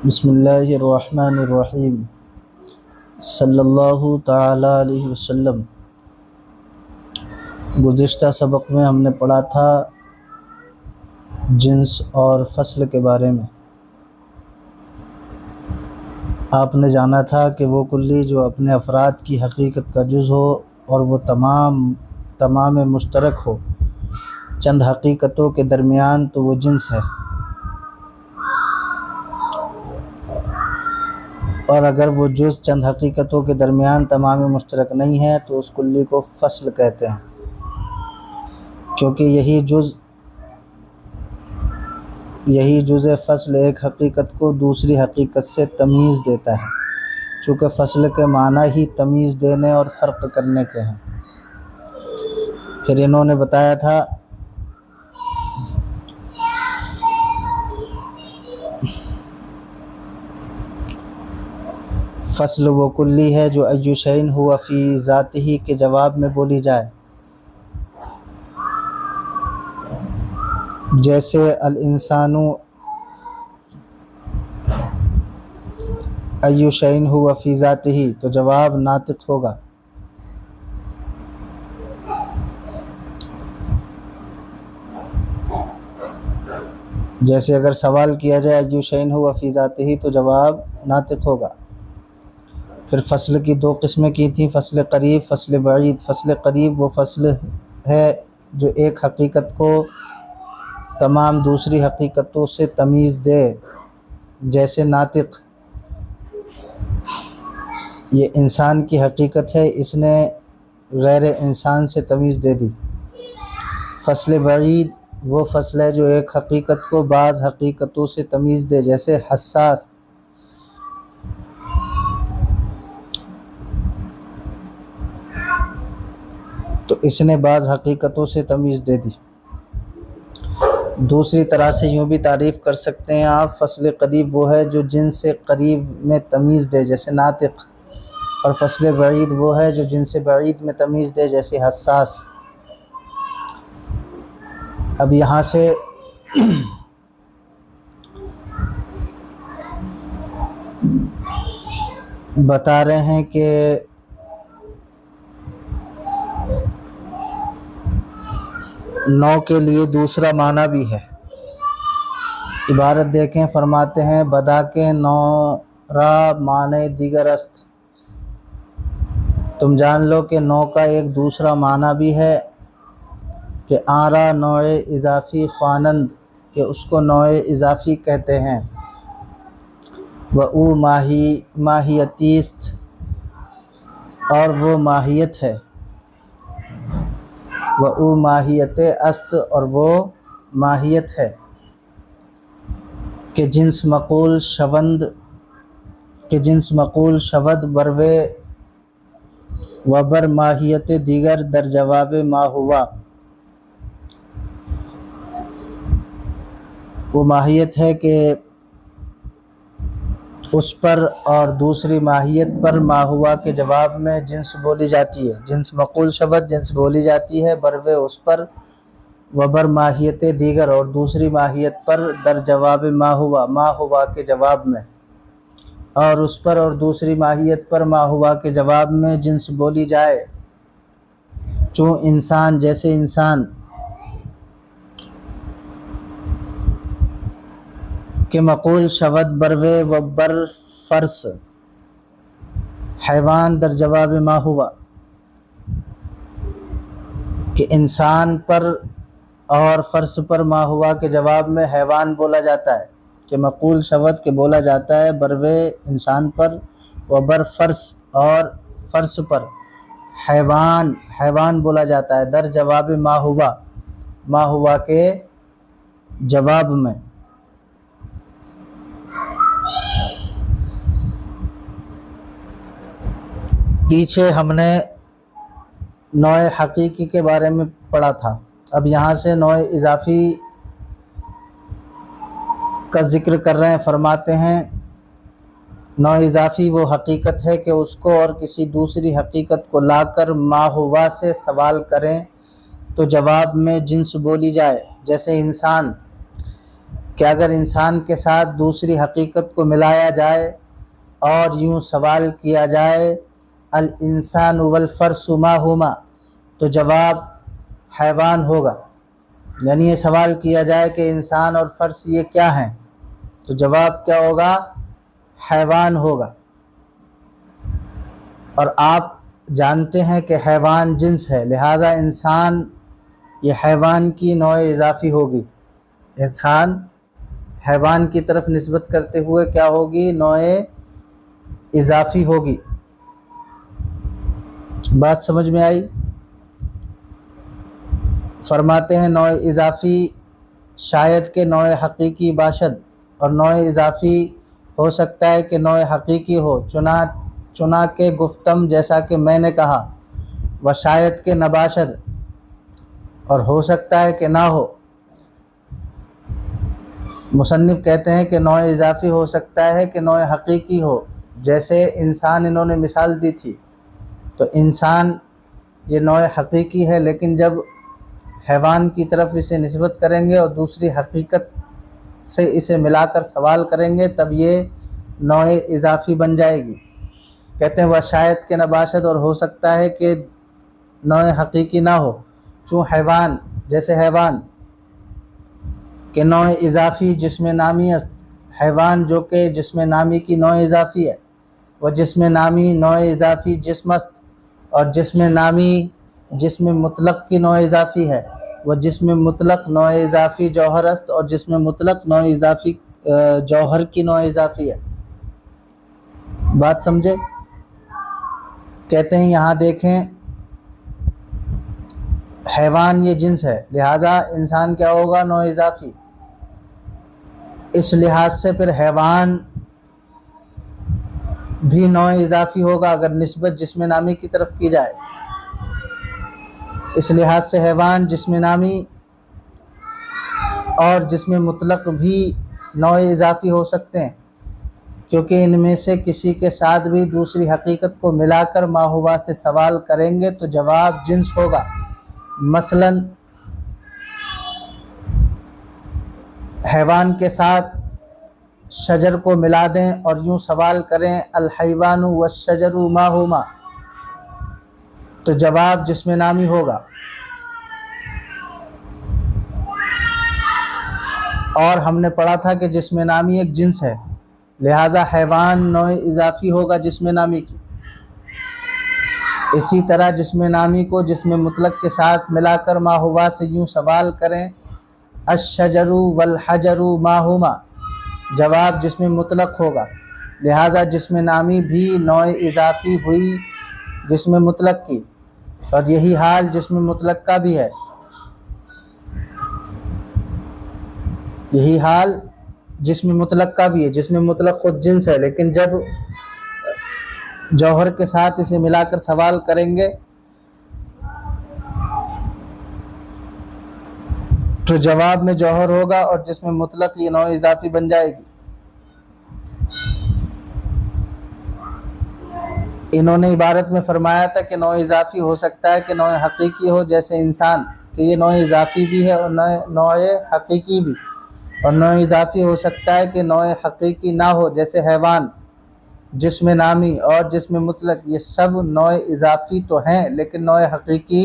बिस्मिल्लाहिर्रहमानिर्रहीम सल्लल्लाहु ताला अलैहि वसल्लम। गुज़िश्ता सबक में हमने पढ़ा था जिन्स और फ़स्ल के बारे में। आपने जाना था कि वो कुल्ली जो अपने अफराद की हकीकत का जुज़ हो और वो तमाम मुश्तरक हो चंद हकीकतों के दरमियान, तो वो जिन्स है। और अगर वो जुज़ चंद हकीकतों के दरमियान तमाम मुश्तरक नहीं है तो उस कुल्ली को फ़स्ल कहते हैं, क्योंकि यही जुज़ फ़स्ल एक हकीकत को दूसरी हकीकत से तमीज़ देता है। चूँकि फ़स्ल के माना ही तमीज़ देने और फ़र्क करने के हैं। फिर इन्होंने बताया था फ़स्ल वो कुल्ली है जो अय्यु शैइन हुआ फ़ी ज़ातिही के जवाब में बोली जाए, जैसे अल इंसानु अय्यु शैइन हुआ फ़ी ज़ातिही, तो जवाब नातिक़ होगा। जैसे अगर सवाल किया जाए अय्यु शैइन हुआ फ़ी ज़ातिही, तो जवाब नातिक़ होगा। फिर फ़स्ल की दो किस्में की थी, फ़स्ल करीब, फ़स्ल बईद। फ़स्ल करीब वो फ़स्ल है जो एक हकीकत को तमाम दूसरी हकीकतों से तमीज़ दे, जैसे नातिक़, ये इंसान की हकीकत है, इसने गैर इंसान से तमीज़ दे दी। फ़स्ल बईद वो फ़स्ल है जो एक हकीकत को बाज़ हकीकतों से तमीज़ दे, जैसे हस्सास। तो इसने बाज़ हकीकतों से तमीज़ दे दी। दूसरी तरह से यूँ भी तारीफ़ कर सकते हैं आप, फ़स्ल करीब वो है जो जिनसे करीब में तमीज़ दे, जैसे नातिक़। और फ़स्ल बईद वो है जो जिनसे बईद में तमीज़ दे, जैसे हस्सास। अब यहाँ से बता रहे हैं कि नौ के लिए दूसरा माना भी है। इबारत देखें, फरमाते हैं बदा के नौरा माने दीगर अस्त। तुम जान लो कि नौ का एक दूसरा माना भी है कि आरा नौए इज़ाफ़ी ख़्वानंद, कि उसको नौए इज़ाफ़ी कहते हैं। व माहियतीस्त, और वो माहियत है। व माहियत अस्त, और वो माहियत है। कि जिन्स मक़ूल शवद बरवे वबर माहियत दीगर दर जवाब मा हुआ। वो माहियत है कि उस पर और दूसरी माहियत पर मा हुआ के जवाब में जिन्स बोली जाती है। जिन्स मक़ूल शब्द जिन्स बोली जाती है बरवे उस पर, वबर माहियत दीगर, और दूसरी माहियत पर दर जवाब मा हुआ के जवाब में, और उस पर और दूसरी माहियत पर मा हुआ के जवाब में जिन्स बोली जाए। चूँ इंसान, जैसे इंसान के मक़ूल शवद बरवे व बर फ़र्स हैवान दर जवाब मा हुआ, कि इंसान पर और फ़र्स पर मा हुआ के जवाब में हैवान बोला जाता है। कि मक़ूल शवद के बोला जाता है बरवे इंसान पर, व बर फ़र्स और फ़र्स पर हैवान बोला जाता है दर जवाब मा हुआ के जवाब में। पीछे हमने नौए हकीकी के बारे में पढ़ा था। अब यहाँ से नौए इज़ाफ़ी का ज़िक्र कर रहे हैं। फरमाते हैं नौए इज़ाफ़ी वो हकीकत है कि उसको और किसी दूसरी हकीकत को लाकर मा हुआ से सवाल करें तो जवाब में जिन्स बोली जाए। जैसे इंसान, कि अगर इंसान के साथ दूसरी हकीकत को मिलाया जाए और यूं सवाल किया जाए अल इंसान वल फर्सु मा हुमा, तो जवाब हैवान होगा। यानी ये सवाल किया जाए कि इंसान और फर्श ये क्या हैं, तो जवाब क्या होगा? हैवान होगा। और आप जानते हैं कि हैवान जिन्स है, लिहाजा इंसान ये हैवान की नौ इजाफी होगी। इंसान हैवान की तरफ निस्बत करते हुए क्या होगी? नौ इजाफी होगी। बात समझ में आई? फरमाते हैं नौ इजाफी शायद के नौ हकीकी बाशद, और नौ इजाफी हो सकता है कि नौ हकीकी हो। चुना के गुफ्तम, जैसा कि मैंने कहा। व शायद के नबाशद, और हो सकता है कि ना हो। मुसन्निफ कहते हैं कि नौ इजाफी हो सकता है कि नौ हकीकी हो। जैसे इंसान इन्होंने मिसाल दी थी, तो इंसान ये नौ हकीकी है, लेकिन जब हैवान की तरफ इसे निस्बत करेंगे और दूसरी हकीकत से इसे मिलाकर सवाल करेंगे, तब ये नौ इजाफी बन जाएगी। कहते हैं वह शायद के नबाशद, और हो सकता है कि नौ हकीकी ना हो। चूँ हैवान, जैसे हैवान के नौ इजाफी जिस्म नामी हैवान जो कि जिस्म नामी की नौ इजाफी है, वह जिस्म नामी नौ इजाफी जिस्मस्त, और जिस्म नामी जिस्म मुतलक की नौ इजाफी है। वह जिस्म मुतलक नौ इजाफी जौहरस्त, और जिस्म मुतलक नौ इजाफी जौहर की नौ इजाफी है। बात समझे? कहते हैं यहाँ देखें, हैवान ये जिन्स है, लिहाजा इंसान क्या होगा? नौ इजाफी। इस लिहाज से फिर हैवान भी नौ इजाफी होगा अगर निस्बत जिस्म नामी की तरफ की जाए। इस लिहाज से हैवान, जिस्म नामी और जिस्म मुतलक भी नौ इजाफी हो सकते हैं, क्योंकि इनमें से किसी के साथ भी दूसरी हकीकत को मिलाकर माहुवा से सवाल करेंगे तो जवाब जिन्स होगा। मसलन हैवान के साथ शजर को मिला दें और यूं सवाल करें अल हैवानु व शजरु मा हुमा, तो जवाब जिस्म नामी होगा। और हमने पढ़ा था कि जिस्म नामी एक जिन्स है, लिहाजा हैवान नौ इजाफी होगा जिस्म नामी की। इसी तरह जिस्म नामी को जिस्म मुतलक के साथ मिलाकर माहुवा से यूं सवाल करें अशजरु वल हजरु मा हुमा, जवाब जिस्म मुतलक होगा। लिहाजा जिस्म नामी भी नौ इजाफी हुई जिस्म मुतलक की, और यही हाल जिस्म मुतलक का भी है। यही हाल जिस्म मुतलक का भी है। जिस्म मुतलक खुद जिन्स है, लेकिन जब जौहर के साथ इसे मिलाकर सवाल करेंगे तो जवाब में जौहर होगा और जिस्म मुतलक ये नौ इजाफी बन जाएगी। इन्होंने इबारत में फरमाया था कि नौ इजाफी हो सकता है कि नौ हकीकी हो, जैसे इंसान कि ये नौ इजाफी भी है और नौ हकीकी भी। और नौ इजाफी हो सकता है कि नौ हकीकी ना हो, जैसे हैवान, जिस्म नामी और जिस्म मुतलक, ये सब नौ इजाफी तो हैं लेकिन नौ हकीकी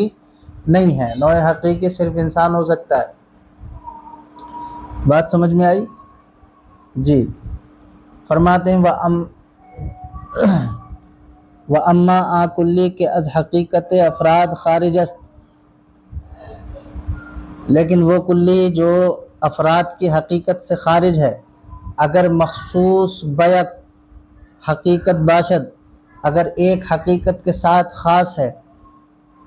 नहीं है। नौ हकीकी सिर्फ इंसान हो सकता है। बात समझ में आई? जी। फरमाते हैं व अम्मा आकुल्ली के अज हकीकत अफराद खारिजस्त, लेकिन वो कुल्ली जो अफराद की हकीकत से खारिज है, अगर मखसूस बैक हकीकत बाशद, अगर एक हकीकत के साथ ख़ास है,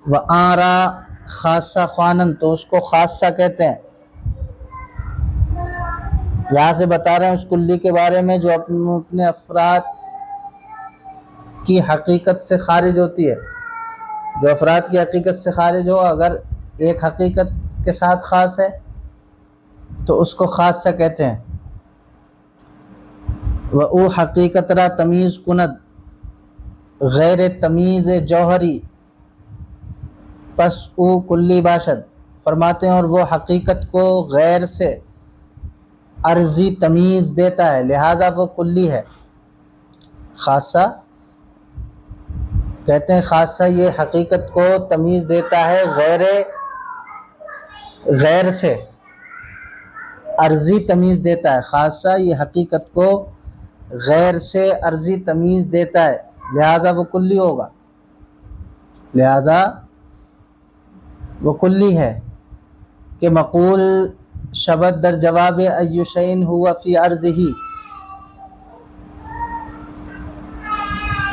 व आरा खासा ख़ानन, तो उसको खासा कहते हैं। यहाँ से बता रहे हैं उस कुल्ली के बारे में जो अपने अफराद की हकीकत से खारिज होती है। जो अफराद की हकीकत से खारिज हो, अगर एक हकीकत के साथ ख़ास है तो उसको खासा कहते हैं। व ओ हकीकत रा तमीज़ कुनद गैर तमीज़ जौहरी, पस ओ कुल्ली बाशद। फरमाते हैं और वो हकीकत को गैर से अर्जी तमीज़ देता है, लिहाजा वो कुल्ली है। खासा कहते हैं खासा ये हकीकत को तमीज़ देता है गैर से, अर्जी तमीज़ देता है। खासा ये हकीकत को गैर से अर्जी तमीज़ देता है, लिहाजा वो कुल्ली होगा, लिहाजा वो कुल्ली है। कि मक़ूल शबद दर जवाब अय्यु शैइन हुआ फ़ी अर्ज़िही,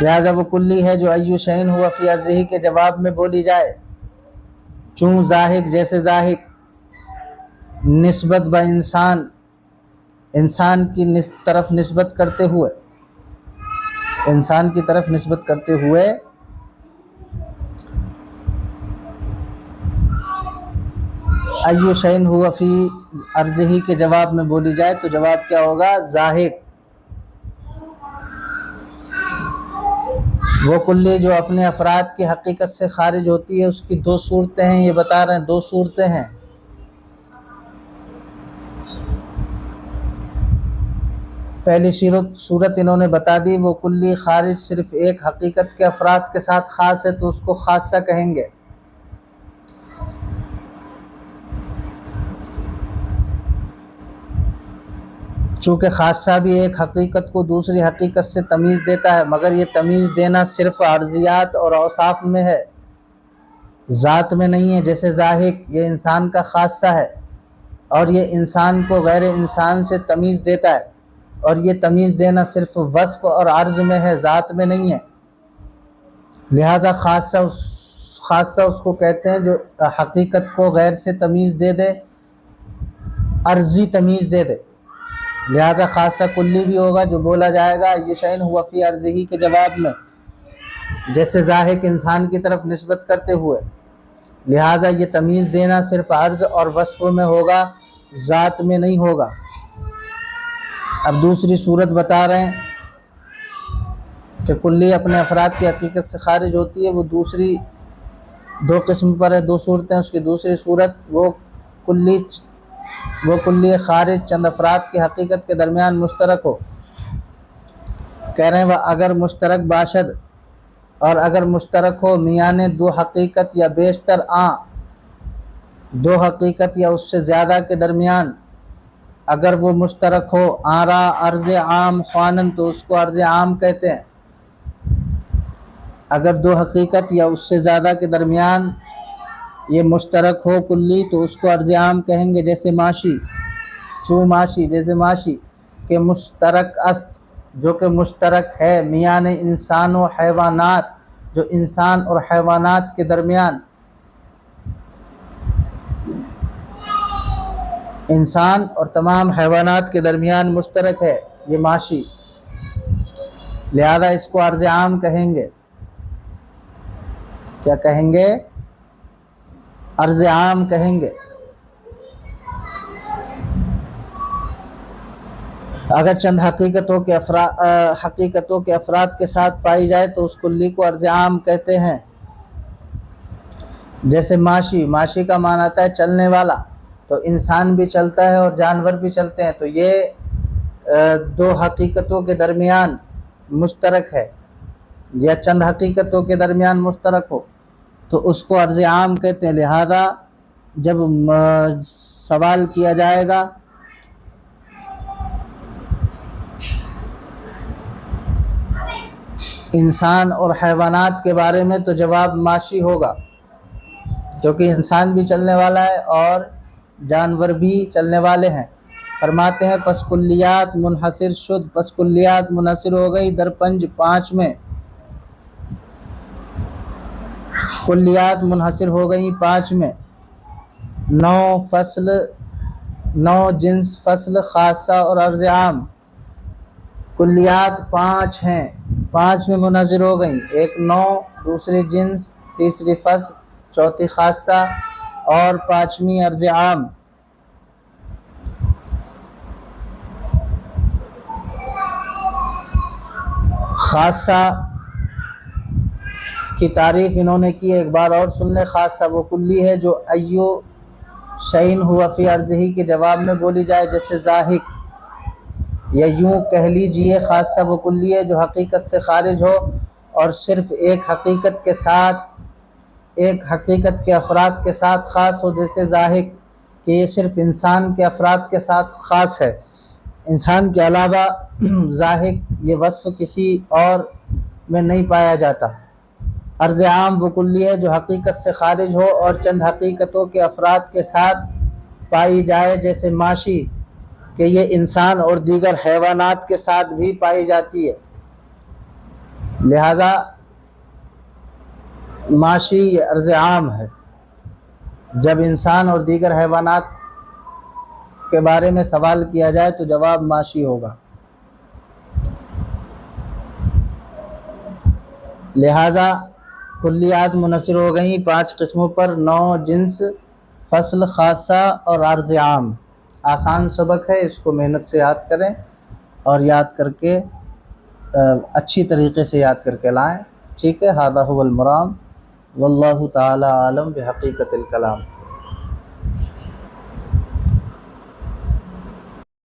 लिहाजा वो कुल्ली है जो अय्यु शैइन हुआ फ़ी अर्ज़िही के जवाब में बोली जाए। चूँ ज़ाहिक जैसे ज़ाहिक, निस्बत ब इंसान इंसान की तरफ निस्बत करते हुए, इंसान की तरफ निस्बत करते हुए, अय्यु शैइन हुआ फ़ी अर्ज़िही के जवाब में बोली जाए तो जवाब क्या होगा? ज़ाहिक। वो कुल्ली जो अपने अफराद की हकीकत से खारिज होती है, उसकी दो सूरतें हैं, ये बता रहे हैं, दो सूरतें हैं। पहली सूरत इन्होंने बता दी, वो कुल्ली खारिज सिर्फ एक हकीकत के अफराद के साथ ख़ास है तो उसको खासा कहेंगे। चूँकि खासा भी एक हकीकत को दूसरी हकीकत से तमीज़ देता है, मगर ये तमीज़ देना सिर्फ अर्जियात और औसाफ में है, ज़ात में नहीं है। जैसे ज़ाहिक ये इंसान का खासा है और ये इंसान को गैर इंसान से तमीज़ देता है, और ये तमीज़ देना सिर्फ वस्फ़ और अर्ज़ में है, ज़ात में नहीं है। लिहाजा खासा उसको कहते हैं जो हकीकत को गैर से तमीज़ दे दे, अर्ज़ी तमीज़ दे दे। लिहाजा खासा कुल्ली भी होगा जो बोला जाएगा अय्यु शैइन हुआ फ़ी अर्ज़िही के जवाब में, जैसे ज़ाहिक इंसान की तरफ निस्बत करते हुए। लिहाजा ये तमीज़ देना सिर्फ अर्ज़ और वस्फ़ में होगा, ज़ात में नहीं होगा। अब दूसरी सूरत बता रहे हैं कि कुल्ली अपने अफराद की हकीकत से खारिज होती है। वो दूसरी दो किस्म पर है, दो सूरतें। उसकी दूसरी सूरत वो कुल्ली खारिज चंद अफराद की हकीकत के दरमियान मुश्तरक हो। कह रहे हैं वह अगर मुश्तरक बाशद, और अगर मुश्तरक हो मियाने दो हकीकत या बेशतर दो हकीकत या उससे ज़्यादा के दरमियान, अगर वो मुश्तरक हो आरा अर्ज़ आम ख्वानन तो उसको अर्ज़ आम कहते हैं। अगर दो हकीकत या उससे ज़्यादा के दरमियान ये मुश्तरक हो कुल्ली तो उसको अर्ज़ आम कहेंगे। जैसे माशी, चू माशी, जैसे माशी के मुश्तरक अस्त जो कि मुश्तरक है मियान इंसान व हैवानात, जो इंसान और हैवानात के दरमियान, इंसान और तमाम हैवानात के दरमियान मुश्तरक है ये माशी, लिहाजा इसको अर्ज़ आम कहेंगे। क्या कहेंगे? अर्ज़ आम कहेंगे। अगर चंद हकीकतों के अफराद के साथ पाई जाए तो उस कुल्ली को अर्ज़ आम कहते हैं। जैसे माशी, माशी का माना आता है चलने वाला, तो इंसान भी चलता है और जानवर भी चलते हैं, तो ये दो हकीकतों के दरमियान मुश्तरक है, या चंद हकीकतों के दरमियान मुश्तरक हो तो उसको अर्ज़ आम कहते हैं। लिहाजा जब सवाल किया जाएगा इंसान और हैवानात के बारे में तो जवाब माशी होगा, क्योंकि इंसान भी चलने वाला है और जानवर भी चलने वाले हैं। फरमाते हैं पस कुल्लियात मुनहसिर शुद्ध, पस कुल्लियात मुनहसिर हो गई दरपंज 5 में, कुल्लियात मुनहसिर हो गई 5 में। 9 जिन्स फसल खासा और अर्ज़ आम, कुल्लियात 5 हैं, 5 में मुनहसिर हो गई, एक 9, दूसरी जिन्स, तीसरी फसल, चौथी खासा और 5वीं अर्ज़ आम। खासा की तारीफ़ इन्होंने की, एक बार और सुन ले। खासा वो कुल्ली है जो अय्यु शैइन हुआ फ़ी अर्ज़िही के जवाब में बोली जाए, जैसे ज़ाहिक या यूँ कह लीजिए खासा व कुल्लिया जो हकीकत से खारिज हो और सिर्फ़ एक हकीकत के साथ, एक हकीकत के अफराद के साथ ख़ास हो, जैसे ज़ाहिक कि ये सिर्फ़ इंसान के अफराद के साथ ख़ास है, इंसान के अलावा ज़ाहिक ये वस्फ़ किसी और में नहीं पाया जाता। अर्ज़ आम वकुल्ली है जो हकीकत से खारिज हो और चंद हकीकतों के अफराद के साथ पाई जाए, जैसे माशी कि ये इंसान और दीगर हैवानात के साथ भी पाई जाती है। लिहाजा माशी ये अर्ज़ आम है। जब इंसान और दीगर हैवानात के बारे में सवाल किया जाए तो जवाब माशी होगा। लिहाजा कुल्लियात मुनसर हो गई 5 किस्मों पर, 9 जिन्स, फसल, खासा और अर्ज़ आम। आसान सबक है, इसको मेहनत से याद करें और याद करके अच्छी तरीके से याद करके लाएं। ठीक है, हाज़ा हुवल मुराम, वल्लाहु ताला आलम बिहक़ीक़तिल कलाम।